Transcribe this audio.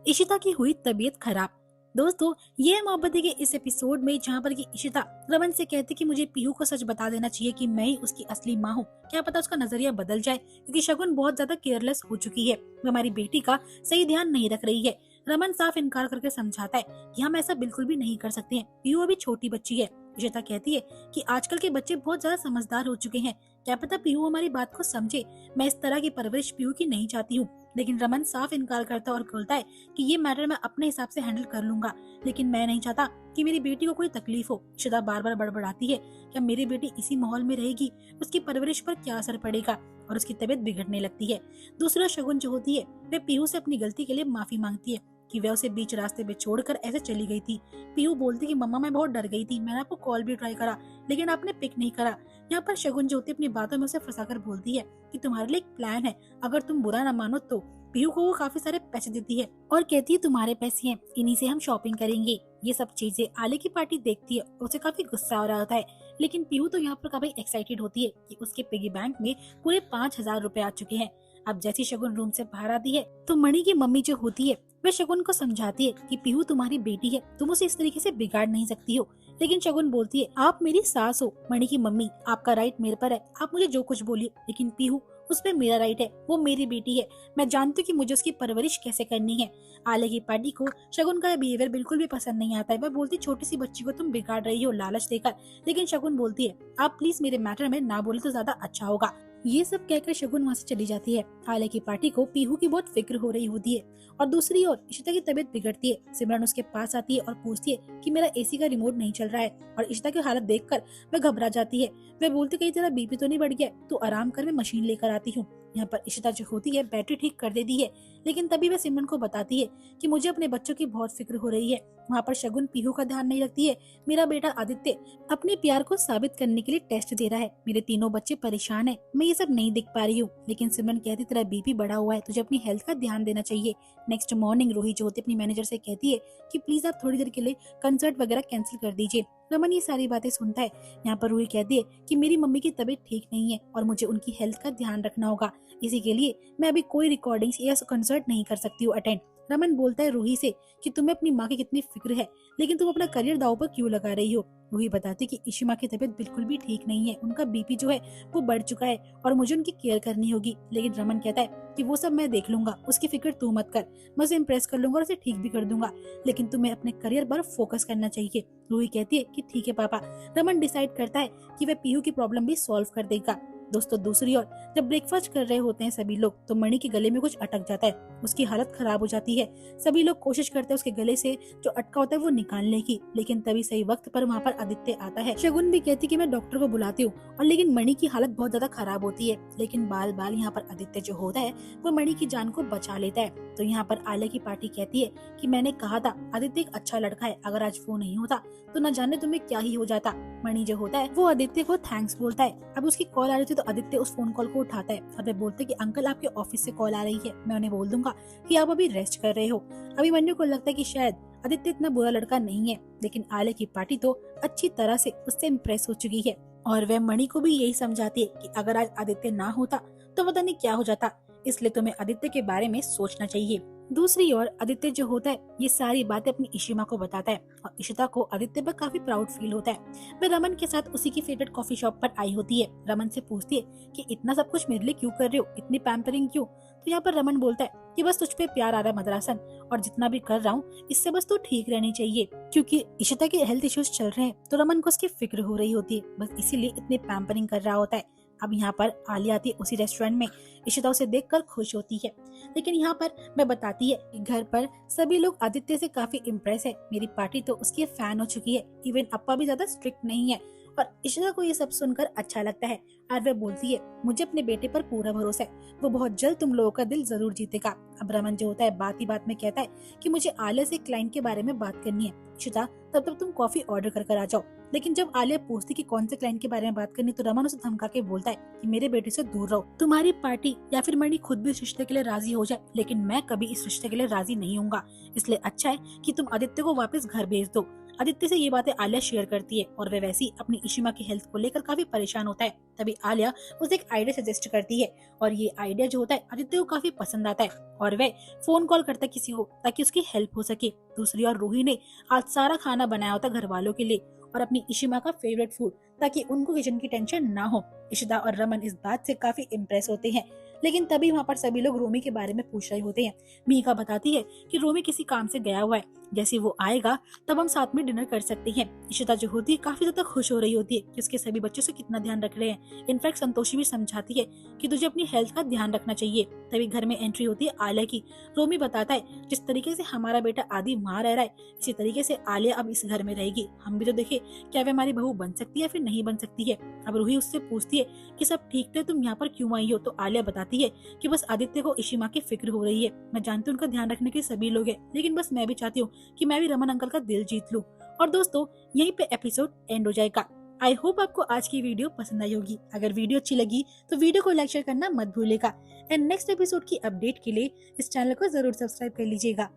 इशिता की हुई तबीयत खराब। दोस्तों, ये है मोहब्बतें के इस एपिसोड में जहाँ पर कि इशिता रमन से कहती कि मुझे पीहू को सच बता देना चाहिए कि मैं ही उसकी असली माँ हूँ। क्या पता उसका नजरिया बदल जाए, क्योंकि शगुन बहुत ज्यादा केयरलेस हो चुकी है, वो हमारी बेटी का सही ध्यान नहीं रख रही है। रमन साफ इनकार करके समझाता है कि हम ऐसा बिल्कुल भी नहीं कर सकते हैं, पीहू अभी छोटी बच्ची है। इशिता कहती है कि आजकल के बच्चे बहुत ज्यादा समझदार हो चुके हैं, क्या पता पीहू हमारी बात को समझे। मैं इस तरह की परवरिश पीहू की नहीं चाहती हूँ। लेकिन रमन साफ इनकार करता और बोलता है कि ये मैटर मैं अपने हिसाब से हैंडल कर लूंगा, लेकिन मैं नहीं चाहता कि मेरी बेटी को कोई तकलीफ हो। इशिता बार बार बड़बड़ाती है, क्या मेरी बेटी इसी माहौल में रहेगी, उसकी परवरिश पर क्या असर पड़ेगा, और उसकी तबीयत बिगड़ने लगती है। दूसरा शगुन जो होती है वह पीहू से अपनी गलती के लिए माफी मांगती है कि वह उसे बीच रास्ते पे छोड़कर ऐसे चली गई थी। पीहू बोलती कि मम्मा मैं बहुत डर गई थी, मैंने आपको कॉल भी ट्राई करा लेकिन आपने पिक नहीं करा। यहाँ पर शगुन जो होती है अपनी बातों में उसे फंसाकर बोलती है कि तुम्हारे लिए एक प्लान है, अगर तुम बुरा ना मानो तो। पीहू को वो काफी सारे पैसे देती है और कहती है तुम्हारे पैसे हैं, इन्हीं से हम शॉपिंग करेंगे। ये सब चीजें आले की पार्टी देखती है, उसे काफी गुस्सा हो रहा होता है। लेकिन पीहू तो यहाँ पर काफी एक्साइटेड होती है कि उसके पिगी बैंक में पूरे 5,000 रुपए आ चुके हैं। अब जैसी शगुन रूम से बाहर आती है तो मणि की मम्मी जो होती है वह शगुन को समझाती है कि पीहू तुम्हारी बेटी है, तुम उसे इस तरीके से बिगाड़ नहीं सकती हो। लेकिन शगुन बोलती है आप मेरी सास हो। मणि की मम्मी आपका राइट मेरे पर है, आप मुझे जो कुछ बोलिए, लेकिन पीहू उस पे मेरा राइट है, वो मेरी बेटी है, मैं जानती हूँ कि मुझे उसकी परवरिश कैसे करनी है। आले की पार्टी को शगुन का बिहेवियर बिल्कुल भी पसंद नहीं आता है। वह बोलती छोटी सी बच्ची को तुम बिगाड़ रही हो लालच देकर। लेकिन शगुन बोलती है आप प्लीज मेरे मैटर में ना बोले तो ज्यादा अच्छा होगा। ये सब कहकर शगुन वहाँ से चली जाती है। आले की पार्टी को पीहू की बहुत फिक्र हो रही होती है और दूसरी ओर इशिता की तबीयत बिगड़ती है। सिमरन उसके पास आती है और पूछती है कि मेरा एसी का रिमोट नहीं चल रहा है, और इशिता की हालत देखकर वह घबरा जाती है। वह बोलती कहीं तेरा बीपी तो नहीं बढ़ गया, तू आराम कर, मैं मशीन लेकर आती हूँ। यहाँ पर इशिता जो होती है बैटरी ठीक कर देती है, लेकिन तभी वह सिमरन को बताती है कि मुझे अपने बच्चों की बहुत फिक्र हो रही है। वहाँ पर शगुन पीहू का ध्यान नहीं रखती है। मेरा बेटा आदित्य अपने प्यार को साबित करने के लिए टेस्ट दे रहा है, मेरे तीनों बच्चे परेशान है, मैं ये सब नहीं दिख पा रही हूँ। लेकिन सिमरन कहती तेरा बीपी बढ़ा हुआ है, तुझे अपनी हेल्थ का ध्यान देना चाहिए। नेक्स्ट मॉर्निंग रूही जो होती है अपनी मैनेजर से कहती है कि प्लीज आप थोड़ी देर के लिए कंसर्ट वगैरह कैंसिल कर दीजिए। रमन ये सारी बातें सुनता है। यहाँ पर रूही कहती है कि मेरी मम्मी की तबीयत ठीक नहीं है और मुझे उनकी हेल्थ का ध्यान रखना होगा, इसी के लिए मैं अभी कोई रिकॉर्डिंग्स या कंसर्ट नहीं कर सकती हूँ अटेंड। रमन बोलता है रूही से कि तुम्हें अपनी माँ की कितनी फिक्र है, लेकिन तुम अपना करियर दांव पर क्यों लगा रही हो। रूही बताती कि इशिमा की तबीयत बिल्कुल भी ठीक नहीं है, उनका बीपी जो है वो बढ़ चुका है और मुझे उनकी केयर करनी होगी। लेकिन रमन कहता है कि वो सब मैं देख लूंगा, उसकी फिक्र तू मत कर, मैं उसे इम्प्रेस कर लूंगा और उसे ठीक भी कर दूंगा, लेकिन तुम्हें अपने करियर पर फोकस करना चाहिए। रूही कहती है कि ठीक है पापा। रमन डिसाइड करता है कि वह पीहू की प्रॉब्लम भी सॉल्व कर देगा। दोस्तों, दूसरी ओर जब ब्रेकफास्ट कर रहे होते हैं सभी लोग तो मणि के गले में कुछ अटक जाता है, उसकी हालत खराब हो जाती है। सभी लोग कोशिश करते हैं उसके गले से जो अटका होता है वो निकालने की, लेकिन तभी सही वक्त पर वहाँ पर आदित्य आता है। शगुन भी कहती कि मैं डॉक्टर को बुलाती हूँ, और लेकिन मणि की हालत बहुत ज्यादा खराब होती है। लेकिन बाल बाल यहाँ पर आदित्य जो होता है वो मणि की जान को बचा लेता है। तो यहाँ पर आले की पार्टी कहती है कि मैंने कहा था आदित्य एक अच्छा लड़का है, अगर आज वो नहीं होता तो न जाने तुम्हें क्या ही हो जाता। मणि जो होता है वो आदित्य को थैंक्स बोलता है। अब उसकी कॉल आ रही थी तो आदित्य उस फोन कॉल को उठाता है और वे बोलते कि अंकल आपके ऑफिस से कॉल आ रही है, मैं उन्हें बोल दूंगा कि आप अभी रेस्ट कर रहे हो। अभी मन्नू को लगता है कि शायद आदित्य इतना बुरा लड़का नहीं है, लेकिन आले की पार्टी तो अच्छी तरह से उससे इम्प्रेस हो चुकी है और वह मणि को भी यही समझाती है कि अगर आज आदित्य ना होता तो पता नहीं क्या हो जाता, इसलिए तुम्हें आदित्य के बारे में सोचना चाहिए। दूसरी ओर आदित्य जो होता है ये सारी बातें अपनी इशिमा को बताता है और इशिता को आदित्य पर काफी प्राउड फील होता है। वह रमन के साथ उसी की फेवरेट कॉफी शॉप पर आई होती है। रमन से पूछती है कि इतना सब कुछ मेरे लिए क्यों कर रहे हो, इतनी पैम्परिंग क्यों। तो यहाँ पर रमन बोलता है कि बस तुझ पे प्यार आ रहा है मदरासन, और जितना भी कर रहा हूँ इससे बस तू ठीक रहनी चाहिए। क्योंकि इशिता के हेल्थ इश्यूज चल रहे हैं तो रमन को उसकी फिक्र हो रही होती है, बस इसीलिए इतनी पैम्परिंग कर रहा होता है। अब यहाँ पर आलिया आती है उसी रेस्टोरेंट में, इशिता उसे देखकर खुश होती है। लेकिन यहाँ पर मैं बताती है कि घर पर सभी लोग आदित्य से काफी इम्प्रेस है, मेरी पार्टी तो उसकी फैन हो चुकी है, इवन अप्पा भी ज्यादा स्ट्रिक्ट नहीं है। और इशिता को ये सब सुनकर अच्छा लगता है और वह बोलती है मुझे अपने बेटे पर पूरा भरोसा है, वो बहुत जल्द तुम लोगों का दिल जरूर जीतेगा। अब रमन जो होता है बात ही बात में कहता है कि मुझे आलिया से क्लाइंट के बारे में बात करनी है। इशिता तब तक तुम कॉफी ऑर्डर कर आ जाओ। लेकिन जब आलिया पूछती कि कौन से क्लाइंट के बारे में बात करनी तो रमन उसे धमका के बोलता है कि मेरे बेटे से दूर रहो, तुम्हारी पार्टी या फिर मणि खुद भी इस रिश्ते के लिए राजी हो जाए, लेकिन मैं कभी इस रिश्ते के लिए राजी नहीं हूँगा, इसलिए अच्छा है कि तुम आदित्य को वापस घर भेज दो। आदित्य से ये बातें आलिया शेयर करती है और वह वैसी अपनी इशिमा की हेल्थ को लेकर काफी परेशान होता है। तभी आलिया उसे एक आइडिया सजेस्ट करती है और ये आइडिया जो होता है आदित्य को काफी पसंद आता है और वह फोन कॉल करता है किसी को ताकि उसकी हेल्प हो सके। दूसरी ओर रूही ने आज सारा खाना बनाया होता घर वालों के लिए और अपनी इशिमा का फेवरेट फूड, ताकि उनको किचन की टेंशन ना हो। इशिता और रमन इस बात से काफी इम्प्रेस होते हैं, लेकिन तभी वहाँ पर सभी लोग रोमी के बारे में पूछ रहे होते हैं। मीका बताती है कि रोमी किसी काम से गया हुआ है, जैसे वो आएगा तब हम साथ में डिनर कर सकते हैं। इशिता जो होती है काफी ज्यादा खुश हो रही होती है कि उसके सभी बच्चों से कितना ध्यान रख रहे हैं। इनफैक्ट संतोषी भी समझाती है कि तुझे अपनी हेल्थ का ध्यान रखना चाहिए। तभी घर में एंट्री होती है आलिया की। रोमी बताता है जिस तरीके से हमारा बेटा आदि वहाँ रह रहा है, इसी तरीके से आलिया अब इस घर में रहेगी। हम भी तो देखे क्या वे हमारी बहू बन सकती है फिर नहीं बन सकती है। अब रूही उससे पूछती है कि सब ठीक थे, तुम यहाँ पर क्यों आई हो? तो आलिया बताती है कि बस आदित्य को इशिमा की फिक्र हो रही है। मैं जानती हूँ उनका ध्यान रखने के सभी लोग हैं, लेकिन बस मैं भी चाहती हूँ कि मैं भी रमन अंकल का दिल जीत लूँ। और दोस्तों यहीं पे एपिसोड एंड हो जाएगा। आई होप आपको आज की वीडियो पसंद आई होगी। अगर वीडियो अच्छी लगी तो वीडियो को लाइक शेयर करना मत भूलेगा एंड नेक्स्ट एपिसोड की अपडेट के लिए इस चैनल को जरूर सब्सक्राइब कर लीजिएगा।